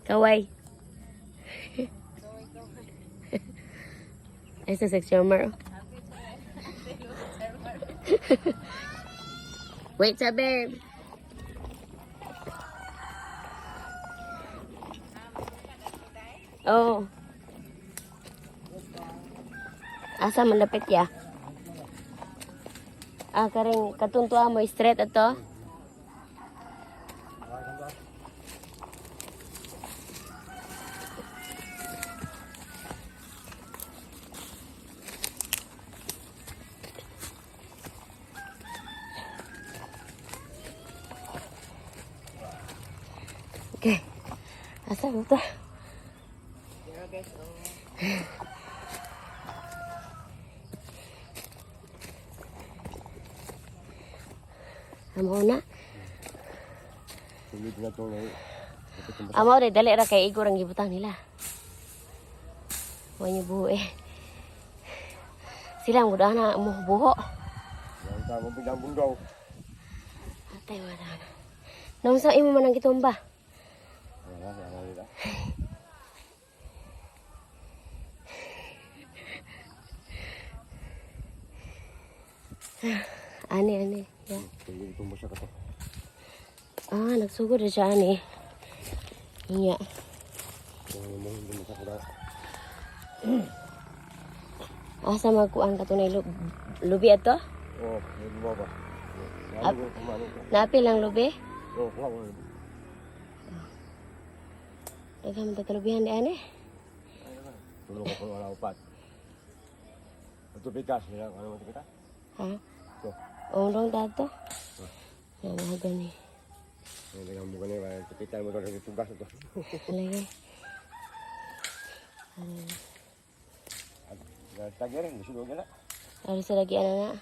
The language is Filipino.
Kaway. Ay, sa sex charmer. Wait, sabi. Oh. Asa man dapit ya? Karing katuntuan mo straight ato. Okay. Asa mo to? Amo na. Amo rin, dali ra kay Igor ang gibutang nila. Huwag niyo buho eh. Sila ang mudahan na mo buho. Atay mo na. Nung sa imo man ang gitumba. Ani. Ya. Nagsugod na siya, ani. Iya. Asa magkuan ka to na lubi ato? Oo, lubi ba? Naapil ang lubi? Oo, kuha. Daghang tagalubihan di ani. Tulong ko kung wala upat. Ito bigas, ano mo kita? Ha? Ito. Dong dato. Yan mga gani. Hindi nga mo ganyan, kita mo ito sa tugas ito. Lagi. Tagirin, gusto mo gana? Harus lagi anak.